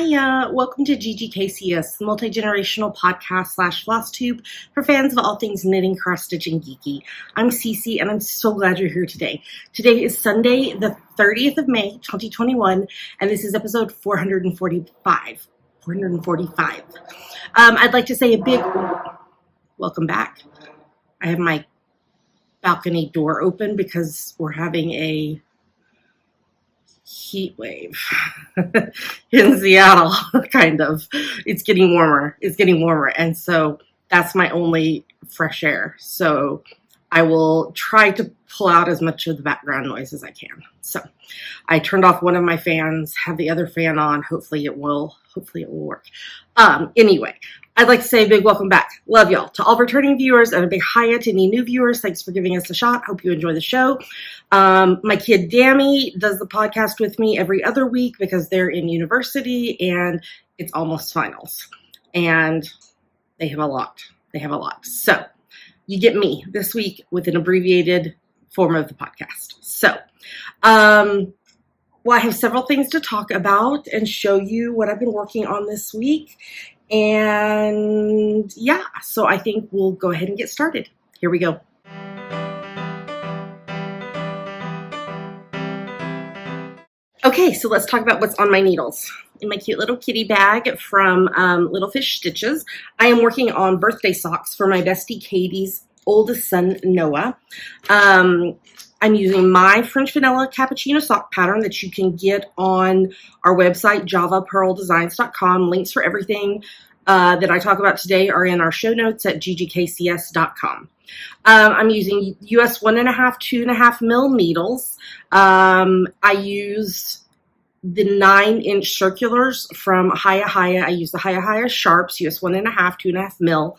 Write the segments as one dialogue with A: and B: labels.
A: Hiya, welcome to GGKCS, the multi-generational podcast / FlossTube for fans of all things knitting, cross-stitch, and geeky. I'm Cece, and I'm so glad you're here today. Today is Sunday, the 30th of May, 2021, and this is episode 445. 445. I'd like to say a big welcome back. I have my balcony door open because we're having a heat wave in Seattle, kind of. It's getting warmer. And so that's my only fresh air. So I will try to pull out as much of the background noise as I can. So I turned off one of my fans, have the other fan on. Hopefully it will work. Anyway, I'd like to say a big welcome back. Love y'all. To all returning viewers and a big hiya to any new viewers. Thanks for giving us a shot. Hope you enjoy the show. My kid Dammy does the podcast with me every other week because they're in university and it's almost finals. And they have a lot. So you get me this week with an abbreviated form of the podcast. So, well, I have several things to talk about and show you what I've been working on this week. And yeah, so I think we'll go ahead and get started. Here we go. Okay, so let's talk about what's on my needles. In my cute little kitty bag from Little Fish Stitches, I am working on birthday socks for my bestie Katie's oldest son, Noah. I'm using my French vanilla cappuccino sock pattern that you can get on our website, javapearldesigns.com. Links for everything that I talk about today are in our show notes at ggkcs.com. I'm using US 1.5, 2.5 mil needles. I use the 9-inch circulars from Hiya. I use the Hiya Sharps, US 1.5, 2.5 mil.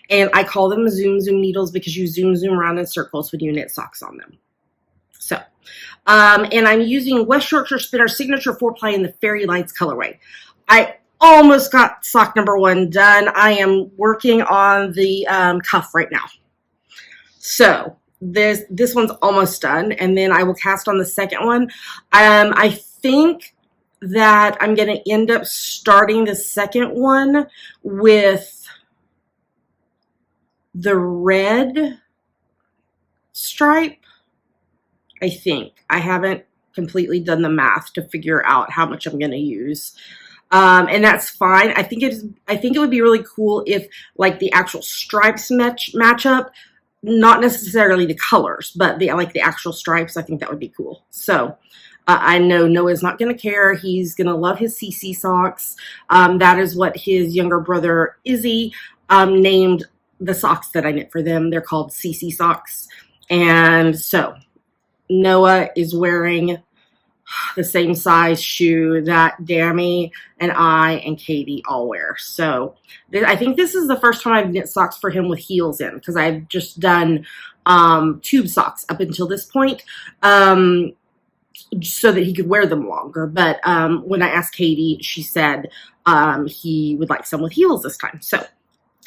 A: And I call them zoom needles because you zoom around in circles when you knit socks on them. So, and I'm using West Yorkshire Spinner Signature 4-ply in the Fairy Lights colorway. I almost got sock number 1 done. I am working on the cuff right now. So this one's almost done, and then I will cast on the second one. I think that I'm going to end up starting the second one with the red stripe. I think. I haven't completely done the math to figure out how much I'm going to use. And that's fine. I think it would be really cool if like the actual stripes match up, not necessarily the colors, but the actual stripes. I think that would be cool. So I know Noah's not going to care. He's going to love his CC socks. That is what his younger brother Izzy named the socks that I knit for them. They're called CC socks. And so Noah is wearing the same size shoe that Dammy and I and Katie all wear. So I think this is the first time I've knit socks for him with heels in, because I've just done tube socks up until this point so that he could wear them longer. But when I asked Katie, she said he would like some with heels this time. So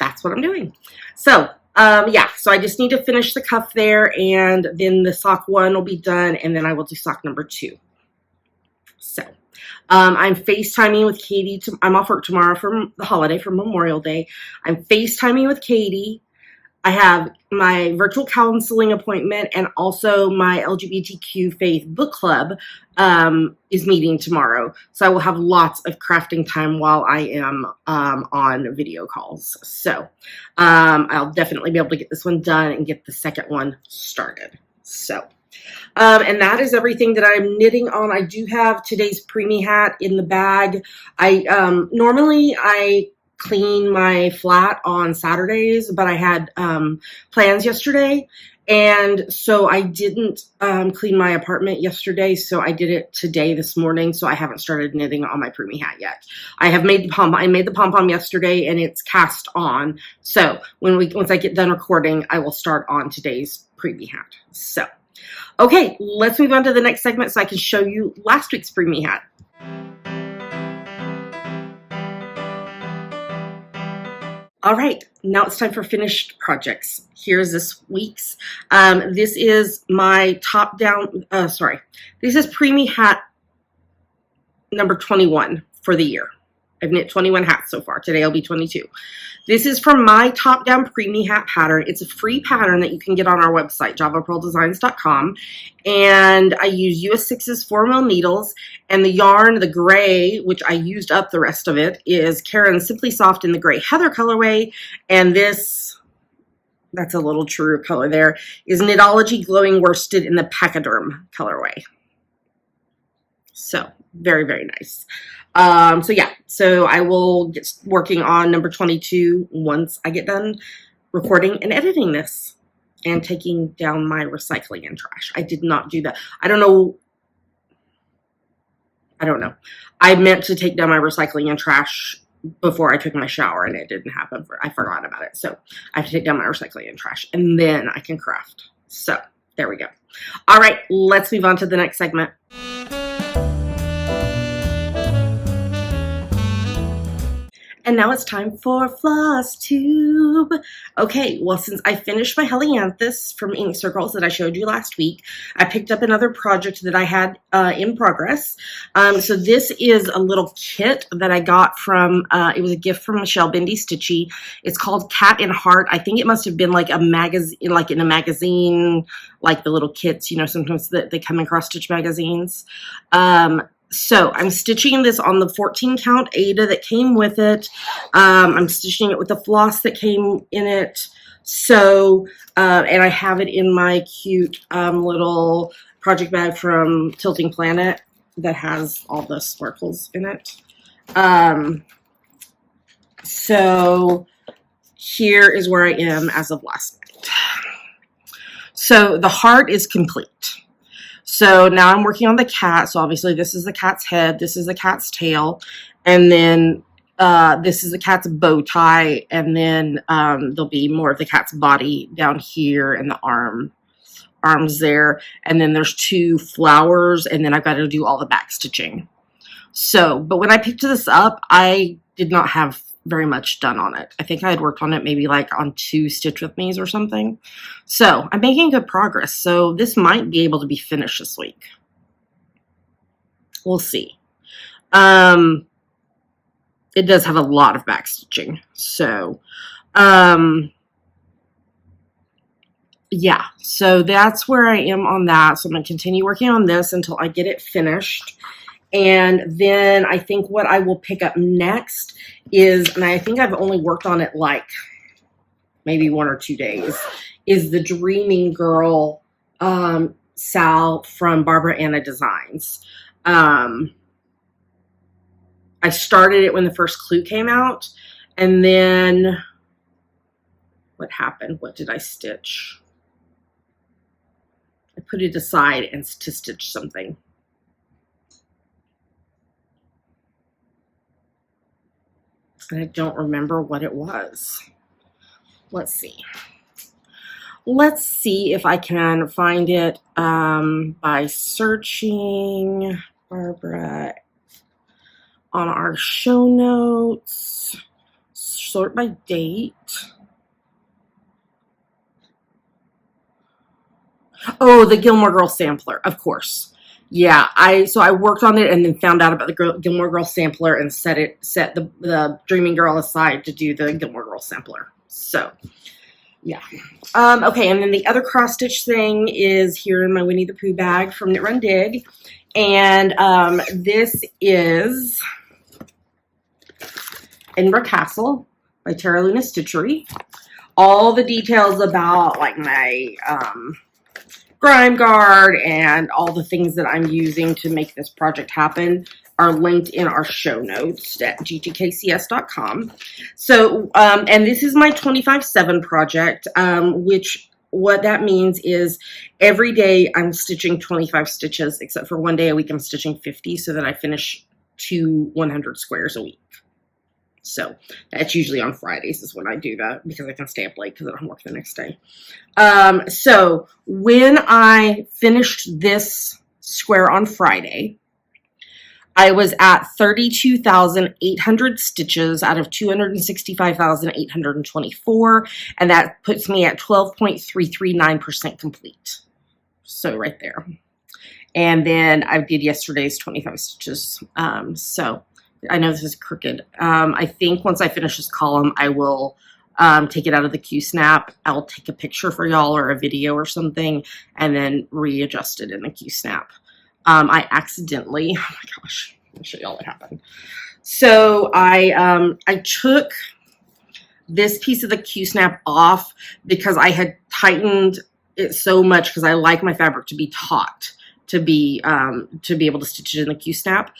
A: that's what I'm doing. So yeah, so I just need to finish the cuff there, and then the sock 1 will be done, and then I will do sock number 2. So I'm FaceTiming with Katie. I'm off work tomorrow for the holiday, for Memorial Day. I'm FaceTiming with Katie. I have my virtual counseling appointment, and also my LGBTQ Faith Book Club is meeting tomorrow. So I will have lots of crafting time while I am on video calls. So I'll definitely be able to get this one done and get the second one started. So, and that is everything that I'm knitting on. I do have today's preemie hat in the bag. Normally I clean my flat on Saturdays, but I had plans yesterday, and so I didn't clean my apartment yesterday, so I did it today, this morning, so I haven't started knitting on my preemie hat yet. I made the pom-pom yesterday, and it's cast on, so once I get done recording, I will start on today's preemie hat. So, okay, let's move on to the next segment so I can show you last week's preemie hat. All right, now it's time for finished projects. Here's this week's. This is my this is preemie hat number 21 for the year. I've knit 21 hats so far. Today will be 22. This is from my Top Down Preemie hat pattern. It's a free pattern that you can get on our website, javapearldesigns.com. And I use US 6's 4mm needles. And the yarn, the gray, which I used up the rest of it, is Karen Simply Soft in the Gray Heather colorway. And this, that's a little truer color there, is Knitology Glowing Worsted in the Pachyderm colorway. So, very, very nice. So yeah, so I will get working on number 22 once I get done recording and editing this and taking down my recycling and trash. I did not do that. I don't know. I meant to take down my recycling and trash before I took my shower, and it didn't happen. I forgot about it. So I have to take down my recycling and trash, and then I can craft. So there we go. All right, let's move on to the next segment. And now it's time for FlossTube. Okay, well, since I finished my Helianthus from Ink Circles that I showed you last week, I picked up another project that I had in progress. So this is a little kit that I got from, it was a gift from Michelle Bendy Stitchy. It's called Cat and Heart. I think it must have been like a magazine, like in a magazine, like the little kits, you know, sometimes they come in cross stitch magazines. So I'm stitching this on the 14 count Aida that came with it. I'm stitching it with the floss that came in it. So, and I have it in my cute little project bag from Tilting Planet that has all the sparkles in it. So here is where I am as of last night. So the heart is complete. So now I'm working on the cat. So obviously this is the cat's head. This is the cat's tail. And then this is the cat's bow tie. And then there'll be more of the cat's body down here and the arms there. And then there's 2 flowers. And then I've got to do all the back stitching. So, but when I picked this up, I did not have very much done on it. I think I had worked on it maybe like on 2 stitch with me's or something. So I'm making good progress. So this might be able to be finished this week. We'll see. It does have a lot of back stitching. So, yeah, so that's where I am on that. So I'm going to continue working on this until I get it finished. And then I think what I will pick up next is, and I think I've only worked on it like maybe 1 or 2 days, is the Dreaming Girl Sal from Barbara Anna Designs. I started it when the first clue came out, and then what happened? What did I stitch? I put it aside and to stitch something. And I don't remember what it was. Let's see. Let's see if I can find it by searching Barbara on our show notes. Sort by date. Oh, the Gilmore Girls sampler, of course. Yeah, so I worked on it and then found out about the Gilmore Girls sampler and set the Dreaming Girl aside to do the Gilmore Girls sampler. So, yeah. Okay, and then the other cross stitch thing is here in my Winnie the Pooh bag from Knit Run Dig, and this is Edinburgh Castle by Tara Luna Stitchery. All the details about like my grime guard and all the things that I'm using to make this project happen are linked in our show notes at GGKCS.com. So, and this is my 25/7 project, which what that means is every day I'm stitching 25 stitches, except for 1 day a week I'm stitching 50 so that I finish 2 100 squares a week. So that's usually on Fridays is when I do that because I can stay up late because I don't work the next day. So when I finished this square on Friday, I was at 32,800 stitches out of 265,824, and that puts me at 12.339% complete. So right there. And then I did yesterday's 25 stitches. So I know this is crooked. I think once I finish this column, I will take it out of the Q-snap. I'll take a picture for y'all or a video or something and then readjust it in the Q-snap. I accidentally, oh my gosh, I'll show y'all what happened. So I took this piece of the Q-snap off because I had tightened it so much because I like my fabric to be taut, to be able to stitch it in the Q-snap.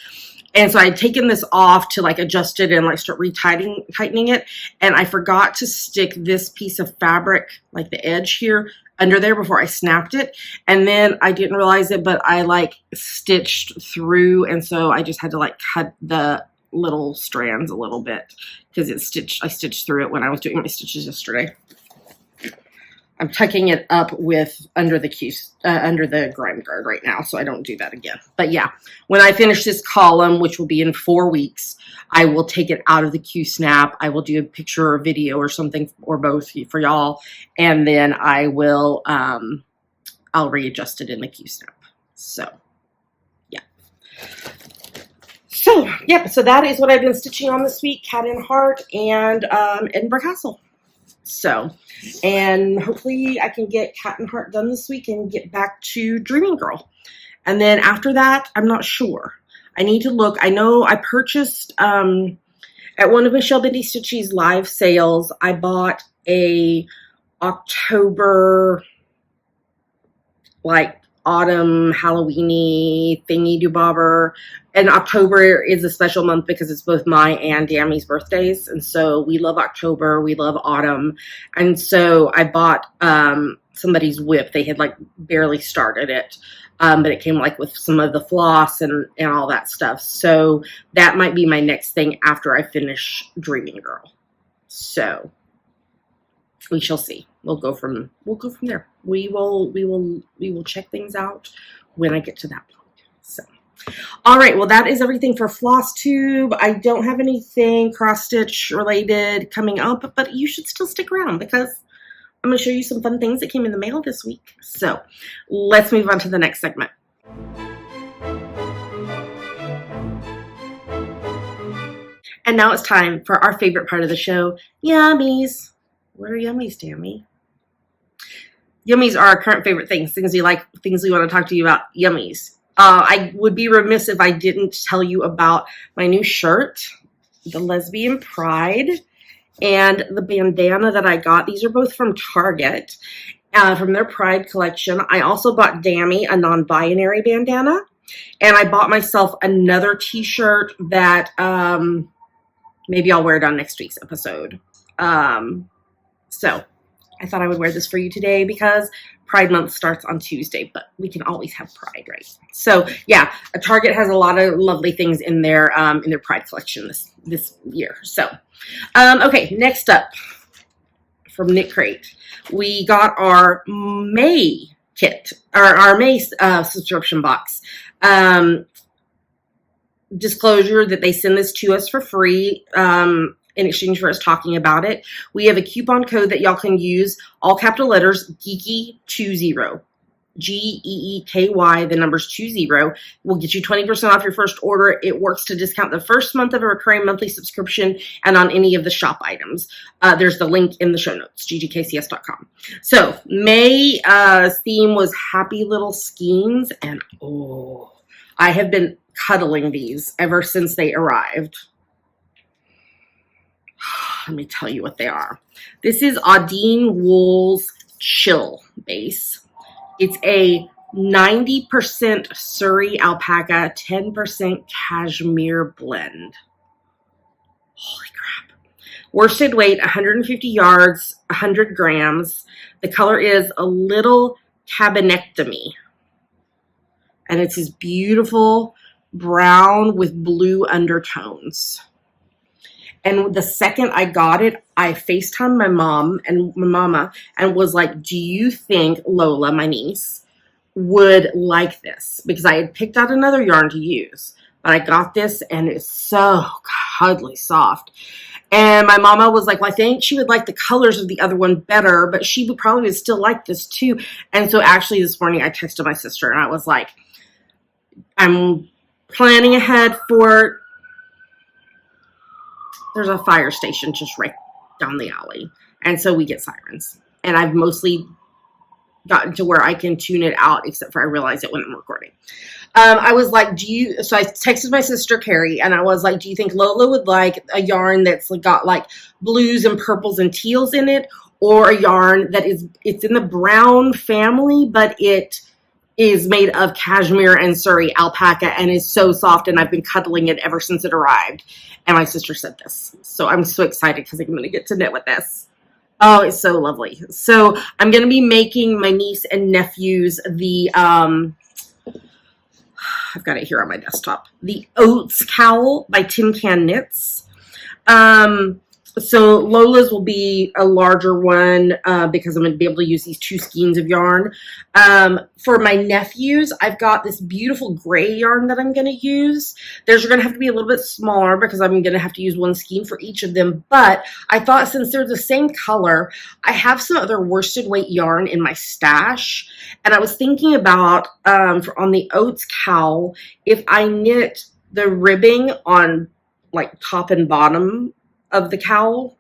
A: And so I had taken this off to like adjust it and like start tightening it. And I forgot to stick this piece of fabric, like the edge here, under there before I snapped it. And then I didn't realize it, but I like stitched through. And so I just had to like cut the little strands a little bit because I stitched through it when I was doing my stitches yesterday. I'm tucking it up with under the grime guard right now, so I don't do that again. But yeah, when I finish this column, which will be in 4 weeks, I will take it out of the Q-snap. I will do a picture or video or something or both for y'all, and then I will I'll readjust it in the Q-snap. So yeah. So yeah, so that is what I've been stitching on this week: Cat and Heart and Edinburgh Castle. So, and hopefully I can get Cat and Heart done this week and get back to Dreaming Girl. And then after that, I'm not sure. I need to look. I know I purchased, at one of Michelle Bendy Stitchy's live sales, I bought a October, like, autumn Halloweeny thingy do bobber. And October is a special month because it's both my and Dammy's birthdays, and so we love October, we love autumn. And so I bought somebody's whip. They had like barely started it, but it came like with some of the floss and all that stuff. So that might be my next thing after I finish Dreaming Girl. So we shall see. We'll go from there. We will check things out when I get to that point. So, all right. Well, that is everything for FlossTube. I don't have anything cross stitch related coming up, but you should still stick around because I'm going to show you some fun things that came in the mail this week. So, let's move on to the next segment. And now it's time for our favorite part of the show, Yummies. What are yummies, Dammy? Yummies are our current favorite things we like, things we want to talk to you about. Yummies. I would be remiss if I didn't tell you about my new shirt, the Lesbian Pride, and the bandana that I got. These are both from Target, from their Pride collection. I also bought Dammy a non-binary bandana, and I bought myself another t-shirt that maybe I'll wear it on next week's episode. So I thought I would wear this for you today because Pride Month starts on Tuesday, but we can always have Pride, right? So yeah, Target has a lot of lovely things in their Pride collection this year. So, okay, next up from Knit Crate, we got our May kit, or our May subscription box. Disclosure that they send this to us for free, in exchange for us talking about it. We have a coupon code that y'all can use, all capital letters, Geeky20, Geeky, the numbers 20, will get you 20% off your first order. It works to discount the first month of a recurring monthly subscription and on any of the shop items. There's the link in the show notes, ggkcs.com. So May theme was Happy Little Skeins, and oh, I have been cuddling these ever since they arrived. Let me tell you what they are. This is Audine Wool's Chill Base. It's a 90% Surrey alpaca, 10% cashmere blend. Holy crap. Worsted weight, 150 yards, 100 grams. The color is a little cabinectomy. And it's this beautiful brown with blue undertones. And the second I got it, I FaceTimed my mama and was like, do you think Lola, my niece, would like this? Because I had picked out another yarn to use, but I got this and it's so cuddly soft. And my mama was like, well, I think she would like the colors of the other one better, but she would probably still like this too. And so actually this morning I texted my sister and I was like, I'm planning ahead for there's a fire station just right down the alley. And so we get sirens. And I've mostly gotten to where I can tune it out, except for I realize it when I'm recording. I was like, so I texted my sister Carrie, and I was like, do you think Lola would like a yarn that's got like blues and purples and teals in it, or a yarn that it's in the brown family, but it is made of cashmere and Surrey alpaca and is so soft, and I've been cuddling it ever since it arrived. And my sister said this. So I'm so excited because I'm going to get to knit with this. Oh, it's so lovely. So I'm going to be making my niece and nephews the, I've got it here on my desktop, the Oats Cowl by Tin Can Knits. So Lola's will be a larger one because I'm going to be able to use these 2 skeins of yarn. For my nephews, I've got this beautiful gray yarn that I'm going to use. Theirs are going to have to be a little bit smaller because I'm going to have to use 1 skein for each of them. But I thought since they're the same color, I have some other worsted weight yarn in my stash. And I was thinking about, on the Oats Cowl, if I knit the ribbing on like top and bottom of the cowl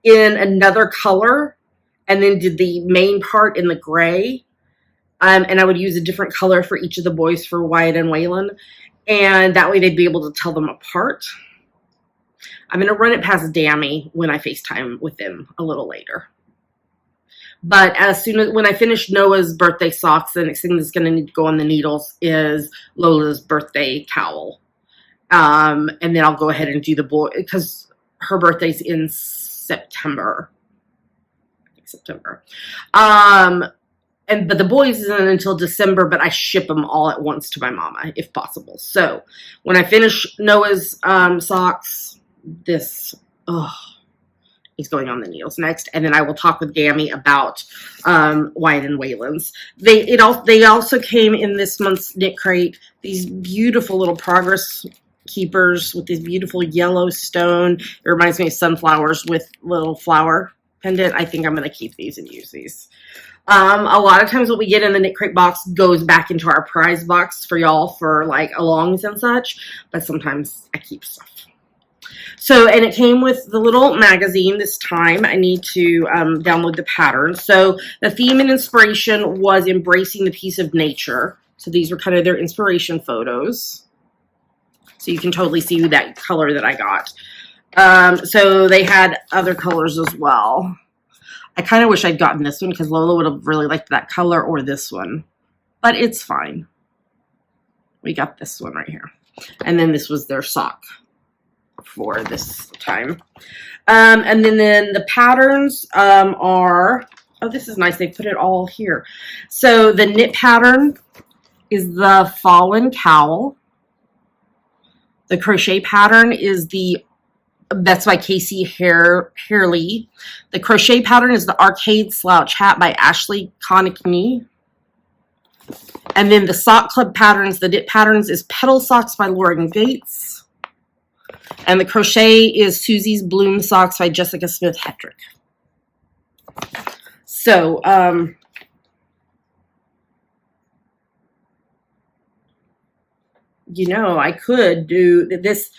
A: in another color and then did the main part in the gray, and I would use a different color for each of the boys for Wyatt and Waylon, and that way they'd be able to tell them apart. I'm going to run it past Dammy when I FaceTime with them a little later. But as soon as when I finish Noah's birthday socks, the next thing that's going to need to go on the needles is Lola's birthday cowl. And then I'll go ahead and do the boy, because her birthday's in September. But the boys isn't until December, but I ship them all at once to my mama if possible. So when I finish Noah's socks, this is going on the needles next, and then I will talk with Gammy about Wyatt and Waylon's. They also came in this month's Knit Crate, these beautiful little progress keepers with this beautiful yellow stone. It reminds me of sunflowers with little flower pendant. I think I'm going to keep these and use these. A lot of times what we get in the Knit Crate box goes back into our prize box for y'all for like alongs and such, but sometimes I keep stuff. So, and it came with the little magazine this time. I need to download the pattern. So the theme and inspiration was embracing the peace of nature. So these were kind of their inspiration photos. So you can totally see that color that I got. So they had other colors as well. I kind of wish I'd gotten this one because Lola would have really liked that color or this one. But it's fine. We got this one right here. And then this was their sock for this time. And then the patterns are... Oh, this is nice. They put it all here. So the knit pattern is the Fallen Cowl. The crochet pattern is that's by Casey Harley. The crochet pattern is the Arcade Slouch Hat by Ashley Konechny. And then the sock club patterns, the knit patterns is Petal Socks by Lauren Gates. And the crochet is Susie's Bloom Socks by Jessica Smith Hetrick. So, you know, I could do this.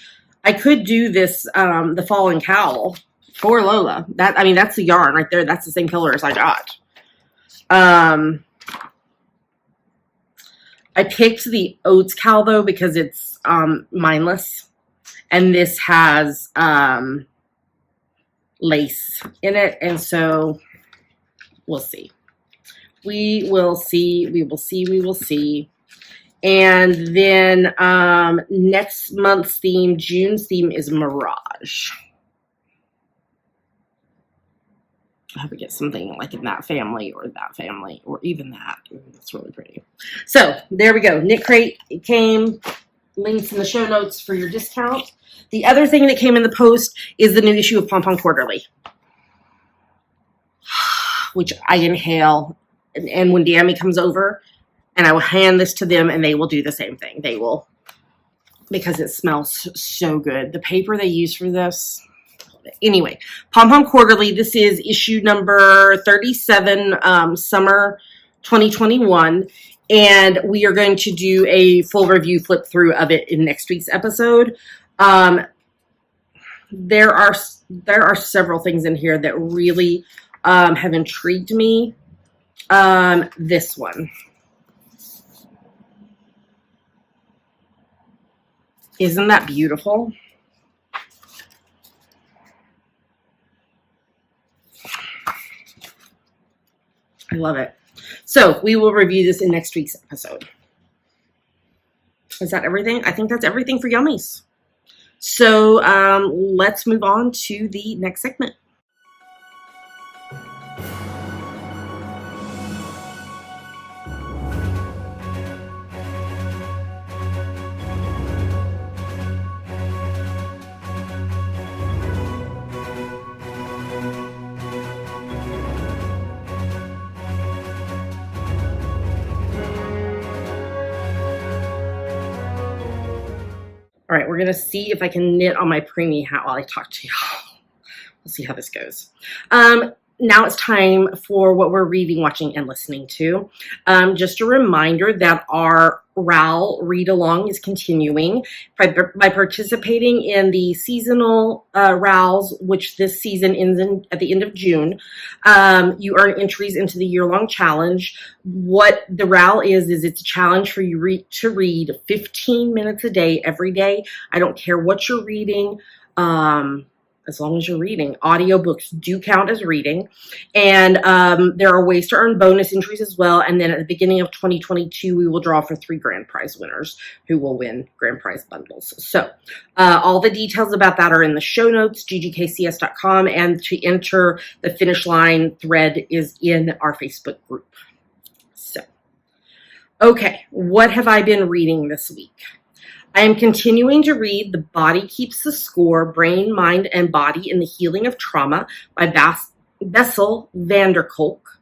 A: The Fallen Cowl for Lola. That's the yarn right there. That's the same color as I got. I picked the Oats Cowl though because it's mindless, and this has lace in it, and so we'll see. We will see. We will see. We will see. And then next month's theme, June's theme, is Mirage. I hope we get something like in that family or even that. Ooh, that's really pretty. So there we go. Knit Crate, it came. Links in the show notes for your discount. The other thing that came in the post is the new issue of Pom Pom Quarterly, which I inhale. And when Dammy comes over, and I will hand this to them, and they will do the same thing. They will, because it smells so good. The paper they use for this. Anyway, Pom Pom Quarterly. This is issue number 37, summer 2021. And we are going to do a full review flip through of it in next week's episode. there are several things in here that really have intrigued me. This one. Isn't that beautiful? I love it. So we will review this in next week's episode. Is that everything? I think that's everything for Yummies. So let's move on to the next segment. All right, we're going to see if I can knit on my preemie hat while I talk to you. We'll see how this goes. Now it's time for what we're reading, watching, and listening to. Just a reminder that our RAL read-along is continuing by participating in the seasonal RALs, which this season ends at the end of June. You earn entries into the year-long challenge. What the RAL is it's a challenge for you to read 15 minutes a day, every day. I don't care what you're reading. As long as you're reading. Audiobooks do count as reading. And there are ways to earn bonus entries as well. And then at the beginning of 2022, we will draw for 3 grand prize winners who will win grand prize bundles. So all the details about that are in the show notes, ggkcs.com. And to enter the finish line thread is in our Facebook group. So, okay, what have I been reading this week? I am continuing to read The Body Keeps the Score, Brain, Mind, and Body in the Healing of Trauma by Bessel van der Kolk.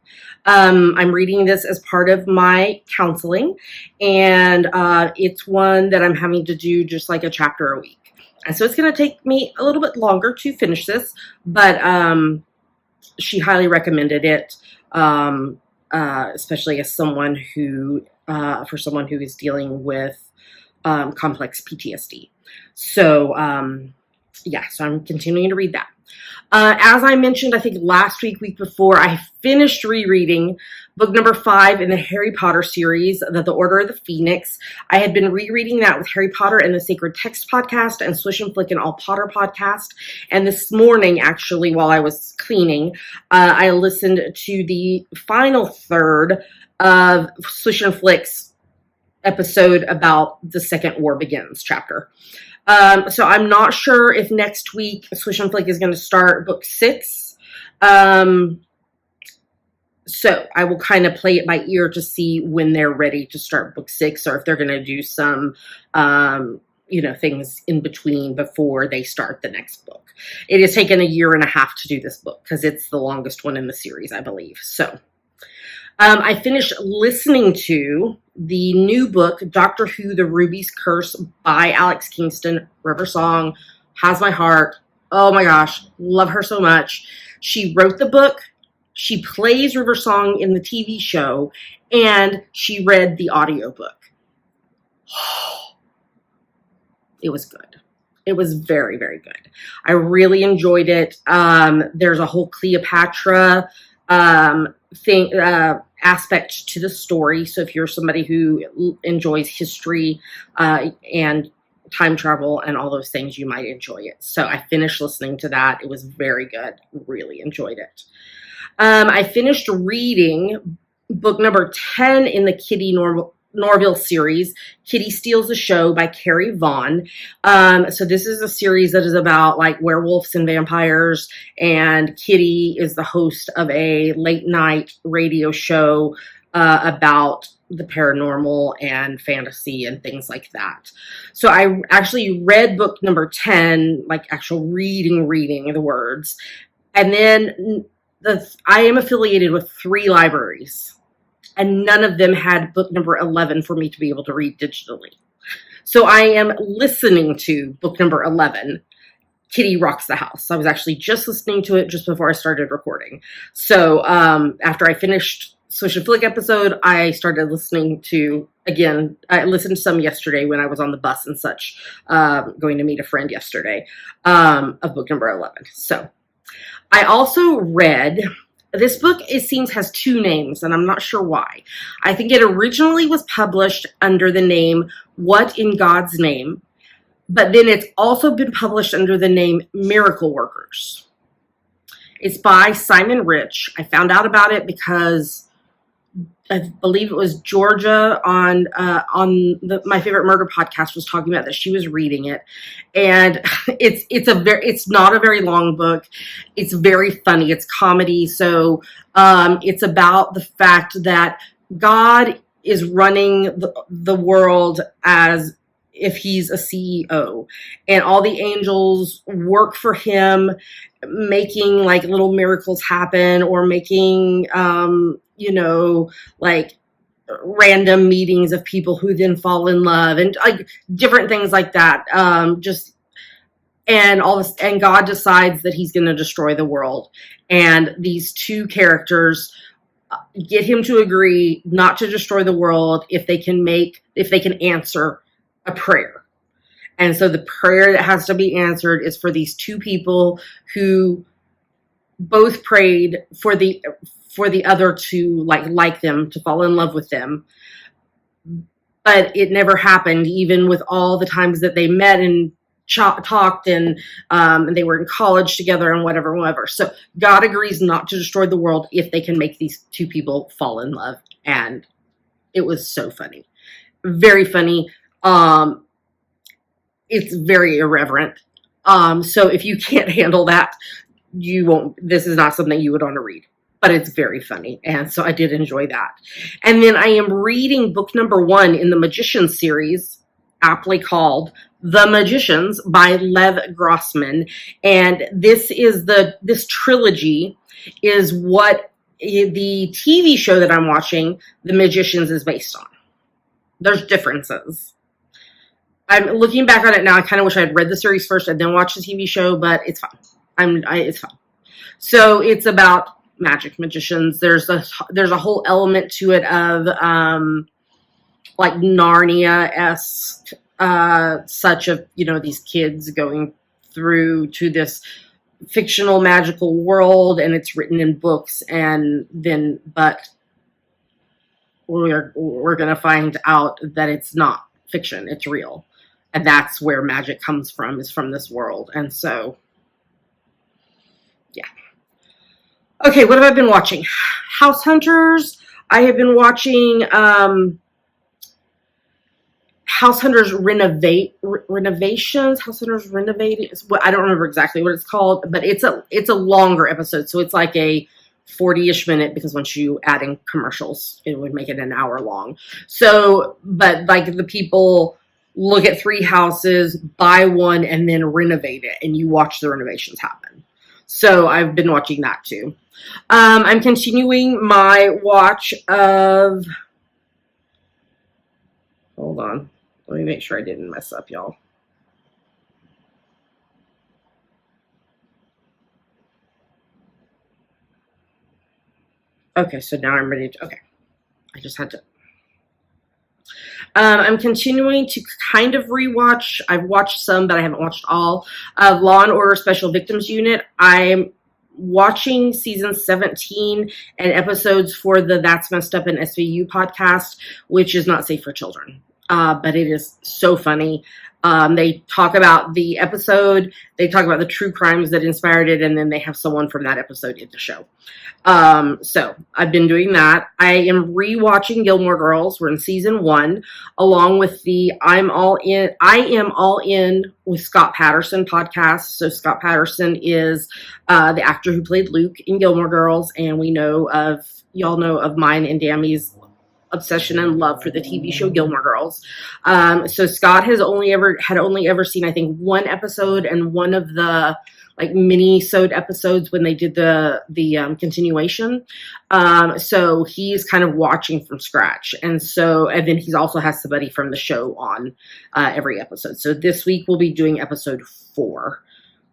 A: I'm reading this as part of my counseling, and it's one that I'm having to do just like a chapter a week. And so it's going to take me a little bit longer to finish this, but she highly recommended it, especially as someone who, for someone who is dealing with complex PTSD. So, yeah, so I'm continuing to read that. As I mentioned, I think last week before, I finished rereading book number 5 in the Harry Potter series, The Order of the Phoenix. I had been rereading that with Harry Potter and the Sacred Text podcast and Swish and Flick and All Potter podcast. And this morning, actually, while I was cleaning, I listened to the final third of Swish and Flick's episode about the Second War Begins chapter. So I'm not sure if next week Swish and Flick is going to start book 6. So I will kind of play it by ear to see when they're ready to start book 6, or if they're going to do some, things in between before they start the next book. It has taken a year and a half to do this book because it's the longest one in the series, I believe. So I finished listening to the new book, Doctor Who, The Ruby's Curse by Alex Kingston. River Song has my heart. Oh my gosh, love her so much. She wrote the book, she plays River Song in the TV show, and she read the audiobook. It was good. It was very, very good. I really enjoyed it. There's a whole Cleopatra aspect to the story. So if you're somebody who enjoys history and time travel and all those things, you might enjoy it. So I finished listening to that. It was very good. Really enjoyed it. I finished reading book number 10 in the Kitty Norville series, Kitty Steals the Show by Carrie Vaughn. So this is a series that is about like werewolves and vampires, and Kitty is the host of a late night radio show about the paranormal and fantasy and things like that. So I actually read book number 10, like actual reading the words. And then I am affiliated with 3 libraries, and none of them had book number 11 for me to be able to read digitally. So I am listening to book number 11, Kitty Rocks the House. I was actually just listening to it just before I started recording. So after I finished Swish and Flick episode, I started listening to Again, I listened to some yesterday when I was on the bus and such, going to meet a friend yesterday, of book number 11. So I also read, this book, it seems, has two names, and I'm not sure why. I think it originally was published under the name What in God's Name, but then it's also been published under the name Miracle Workers. It's by Simon Rich. I found out about it because I believe it was Georgia on My Favorite Murder podcast was talking about that she was reading it, and it's not a very long book. It's very funny. It's comedy, so it's about the fact that God is running the world as if he's a CEO, and all the angels work for him, making like little miracles happen, or making like random meetings of people who then fall in love, and like different things like that. And all this, and God decides that he's going to destroy the world, and these two characters get him to agree not to destroy the world if they can answer a prayer. And so the prayer that has to be answered is for these two people who both prayed for the other to like them, to fall in love with them. But it never happened, even with all the times that they met and talked, and they were in college together and whatever. So God agrees not to destroy the world if they can make these two people fall in love. And it was so funny. Very funny. It's very irreverent. So if you can't handle that, this is not something you would want to read, but it's very funny. And so I did enjoy that. And then I am reading book number 1 in the Magicians series, aptly called The Magicians by Lev Grossman. And this trilogy is what the TV show that I'm watching, The Magicians, is based on. There's differences. I'm looking back on it now. I kind of wish I had read the series first and then watched the TV show, but it's fine. It's fine. So it's about magic magicians. There's a whole element to it of like Narnia-esque, such of these kids going through to this fictional magical world, and it's written in books, but we're gonna find out that it's not fiction, it's real. And that's where magic comes from, is from this world. And so, yeah. Okay, what have I been watching? House Hunters. I have been watching House Hunters Renovations. House Hunters Renovating. I don't remember exactly what it's called, but it's a longer episode. So it's like a 40-ish minute, because once you add in commercials, it would make it an hour long. So, but like the people look at 3 houses, buy one, and then renovate it, and you watch the renovations happen. So I've been watching that too. I'm continuing my watch of, hold on, let me make sure I didn't mess up, y'all. Okay, so now I'm ready to, okay. I just had to. I'm continuing to kind of rewatch. I've watched some, but I haven't watched all of Law and Order Special Victims Unit. I'm watching season 17 and episodes for the That's Messed Up in SVU podcast, which is not safe for children. But it is so funny. They talk about the episode, they talk about the true crimes that inspired it, and then they have someone from that episode in the show. So I've been doing that. I am rewatching Gilmore Girls. We're in season 1, along with the I Am All In with Scott Patterson podcast. So Scott Patterson is the actor who played Luke in Gilmore Girls, and y'all know of mine and Dammy's obsession and love for the TV show Gilmore Girls. So Scott had only ever seen, I think, 1 episode and one of the like mini-sode episodes when they did the continuation. So he's kind of watching from scratch. And then he also has somebody from the show on every episode. So this week we'll be doing episode 4,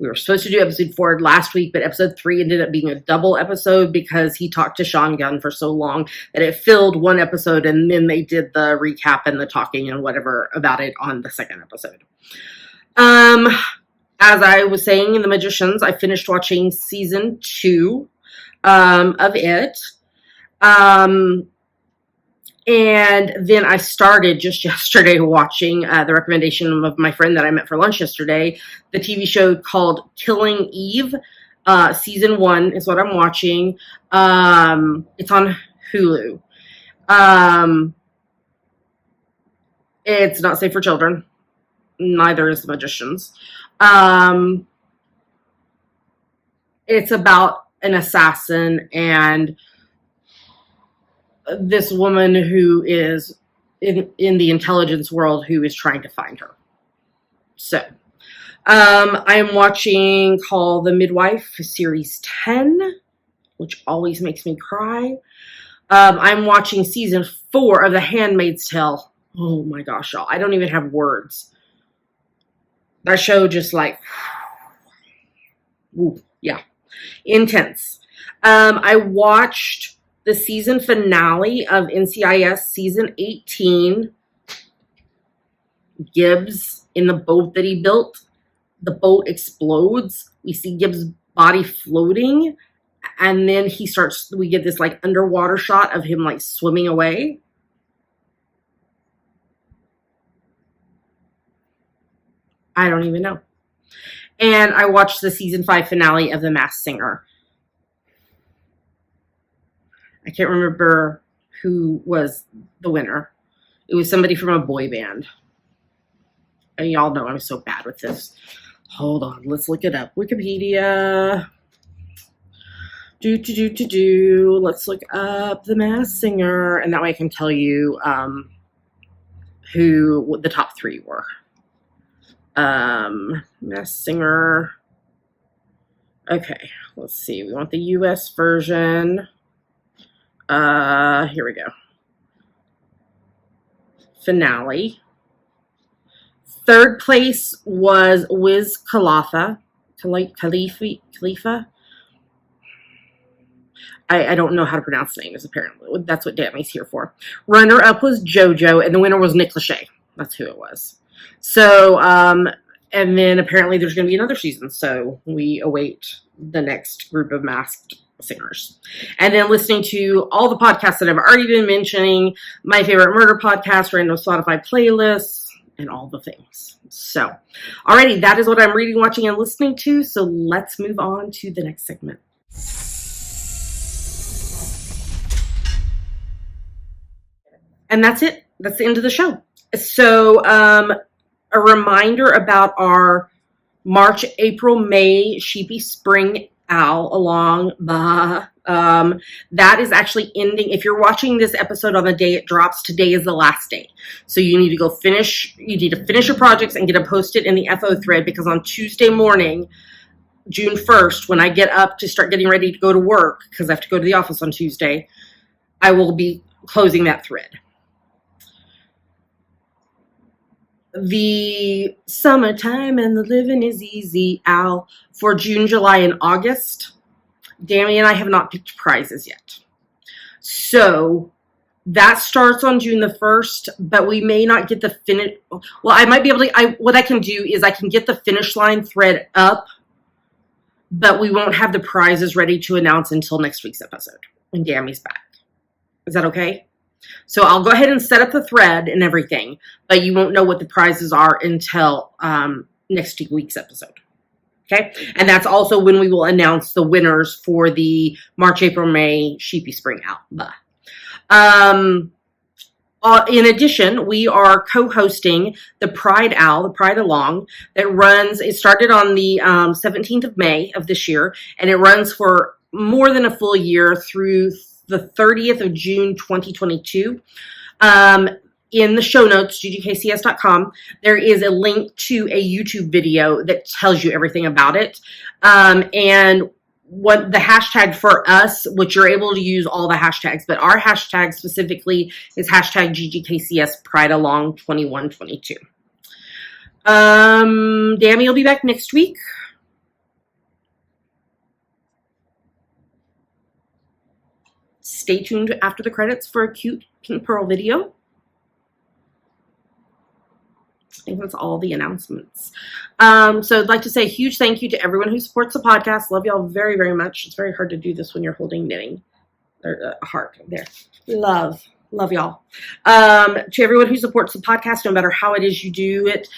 A: We were supposed to do episode 4 last week, but episode 3 ended up being a double episode because he talked to Sean Gunn for so long that it filled one episode, and then they did the recap and the talking and whatever about it on the second episode. As I was saying in The Magicians, I finished watching season 2 of it. And then I started just yesterday watching the recommendation of my friend that I met for lunch yesterday, the TV show called Killing Eve. Season 1 is what I'm watching. It's on Hulu. It's not safe for children. Neither is The Magicians. It's about an assassin and this woman who is in the intelligence world who is trying to find her. So, I am watching Call the Midwife, series 10, which always makes me cry. I'm watching season 4 of The Handmaid's Tale. Oh my gosh, y'all. I don't even have words. That show just like, ooh, yeah, intense. I watched the season finale of NCIS season 18. Gibbs in the boat that he built. The boat explodes. We see Gibbs' body floating. And then we get this like underwater shot of him like swimming away. I don't even know. And I watched the season 5 finale of The Masked Singer. I can't remember who was the winner. It was somebody from a boy band. And y'all know I'm so bad with this. Hold on, let's look it up. Wikipedia. Let's look up The Masked Singer, and that way I can tell you who the top 3 were. Masked Singer. Okay, let's see. We want the US version. Here we go. Finale. 3rd place was Wiz Khalifa. Khalifa. I don't know how to pronounce names, apparently. That's what Dammy's here for. Runner-up was JoJo, and the winner was Nick Lachey. That's who it was. So, and then apparently there's going to be another season, so we await the next group of masked singers. And then listening to all the podcasts that I've already been mentioning, my favorite murder podcast, random Spotify playlists, and all the things. So, alrighty, that is what I'm reading, watching, and listening to, so let's move on to the next segment. And that's it. That's the end of the show. So, a reminder about our March, April, May Sheepy Spring Owl along. That is actually ending. If you're watching this episode on the day it drops, today is the last day. So you need to go finish. You need to finish your projects and get them posted in the FO thread, because on Tuesday morning, June 1st, when I get up to start getting ready to go to work, because I have to go to the office on Tuesday, I will be closing that thread. The summertime and the living is easy owl for June, July, and August. Dammy and I have not picked prizes yet. So that starts on June the 1st, but we may not get the finish. Well, I might be able to, what I can do is I can get the finish line thread up, but we won't have the prizes ready to announce until next week's episode when Dammy's back. Is that okay? So I'll go ahead and set up the thread and everything, but you won't know what the prizes are until next week's episode. Okay? And that's also when we will announce the winners for the March, April, May Sheepy Spring Owl. In addition, we are co-hosting the Pride Owl, the Pride Along, that runs, it started on the 17th of May of this year, and it runs for more than a full year through the 30th of June, 2022. In the show notes, ggkcs.com, there is a link to a YouTube video that tells you everything about it. And what the hashtag for us, which you're able to use all the hashtags, but our hashtag specifically is hashtag GGKCS Pride Along 2122. Dammy will be back next week. stay tuned after the credits for a cute Pink Pearl video. I think that's all the announcements. So I'd like to say a huge thank you to everyone who supports the podcast. Love y'all very, very much. It's very hard to do this when you're holding knitting. Or a heart there. Love y'all. To everyone who supports the podcast, no matter how it is you do it,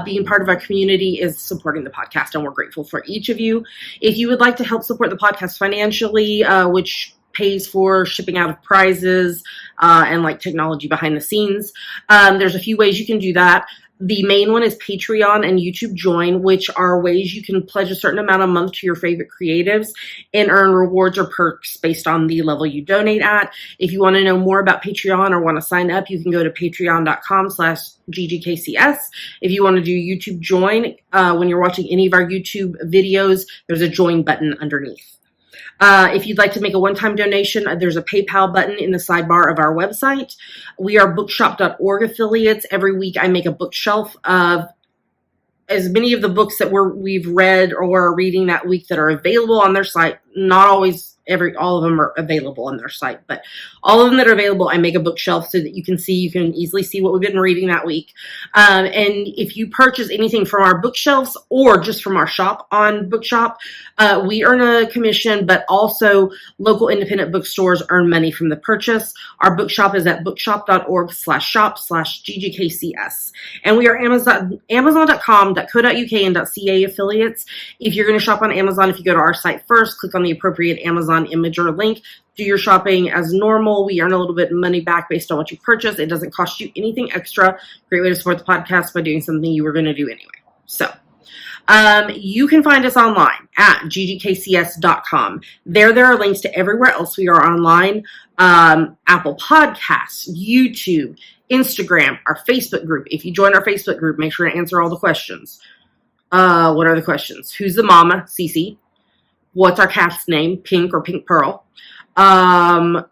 A: being part of our community is supporting the podcast, and we're grateful for each of you. If you would like to help support the podcast financially, which pays for shipping out of prizes and like technology behind the scenes, there's a few ways you can do that. The main one is Patreon and YouTube Join, which are ways you can pledge a certain amount a month to your favorite creatives and earn rewards or perks based on the level you donate at. If you want to know more about Patreon or want to sign up, you can go to patreon.com/GGKCS. If you want to do YouTube Join, when you're watching any of our YouTube videos, there's a join button underneath. If you'd like to make a one-time donation, there's a PayPal button in the sidebar of our website. We are bookshop.org affiliates. Every week I make a bookshelf of as many of the books that we've read or are reading that week that are available on their site. Not always all of them are available on their site, but all of them that are available, I make a bookshelf so that you can easily see what we've been reading that week. And if you purchase anything from our bookshelves or just from our shop on Bookshop, we earn a commission, but also local independent bookstores earn money from the purchase. Our bookshop is at bookshop.org/shop/GGKCS. And we are Amazon.com.co.uk and .ca affiliates. If you're going to shop on Amazon, if you go to our site first, click on the appropriate Amazon image or link, do your shopping as normal. We earn a little bit of money back based on what you purchase. It doesn't cost you anything extra. Great way to support the podcast by doing something you were going to do anyway. So you can find us online at ggkcs.com. There are links to everywhere else we are online. Apple Podcasts, YouTube, Instagram, our Facebook group. If you join our Facebook group, make sure to answer all the questions. What are the questions? Who's the mama? Cece. What's our cat's name? Pink or Pink Pearl. Then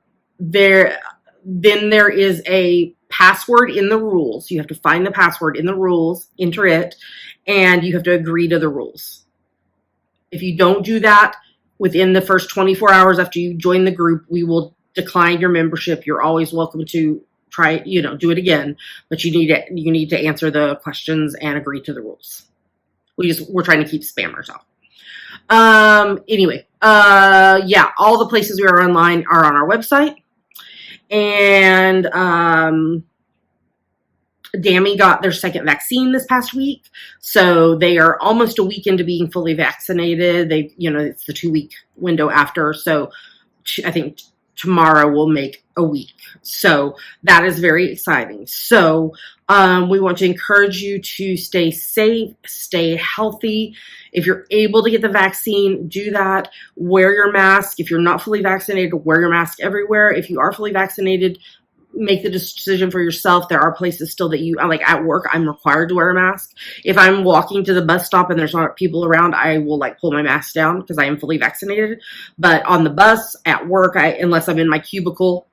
A: there is a password in the rules. You have to find the password in the rules, enter it, and you have to agree to the rules. If you don't do that within the first 24 hours after you join the group, we will decline your membership. You're always welcome to try, do it again, but you need to answer the questions and agree to the rules. We're trying to keep spammers off. Anyway, all the places we are online are on our website. And Dammy got their second vaccine this past week, so they are almost a week into being fully vaccinated. It's the 2-week window after, so I think tomorrow will make a week. So that is very exciting. So we want to encourage you to stay safe, stay healthy. If you're able to get the vaccine, do that. Wear your mask. If you're not fully vaccinated, wear your mask everywhere. If you are fully vaccinated, make the decision for yourself. There are places still that like at work, I'm required to wear a mask. If I'm walking to the bus stop and there's not people around, I will pull my mask down because I am fully vaccinated. But on the bus, at work, unless I'm in my cubicle,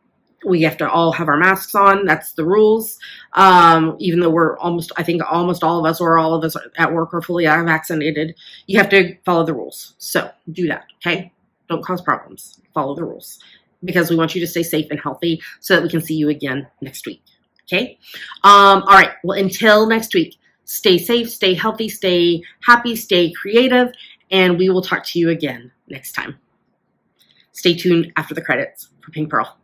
A: we have to all have our masks on. That's the rules. Even though I think almost all of us or all of us at work are fully vaccinated, you have to follow the rules. So do that, okay? Don't cause problems. Follow the rules, because we want you to stay safe and healthy so that we can see you again next week. Okay? All right. Well, until next week, stay safe, stay healthy, stay happy, stay creative, and we will talk to you again next time. Stay tuned after the credits for Pink Pearl.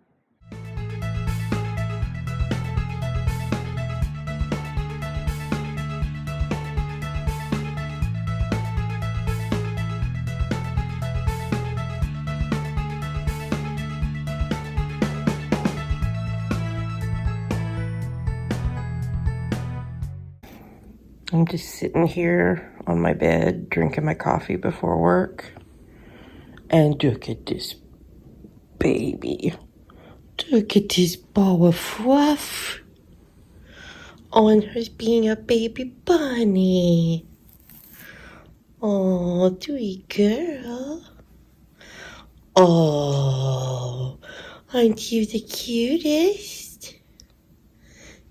A: I'm just sitting here on my bed, drinking my coffee before work. And look at this baby. Look at this ball of fluff on her being a baby bunny. Oh, sweet girl. Oh, aren't you the cutest?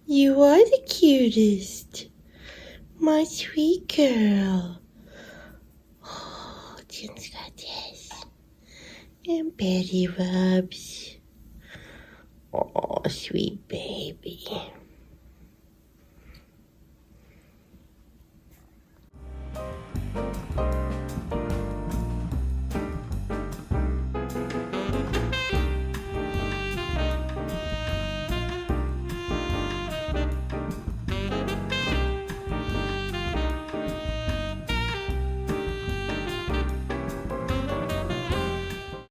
A: You are the cutest. My sweet girl. Oh, Jen's got this. And Betty rubs. Oh, sweet baby.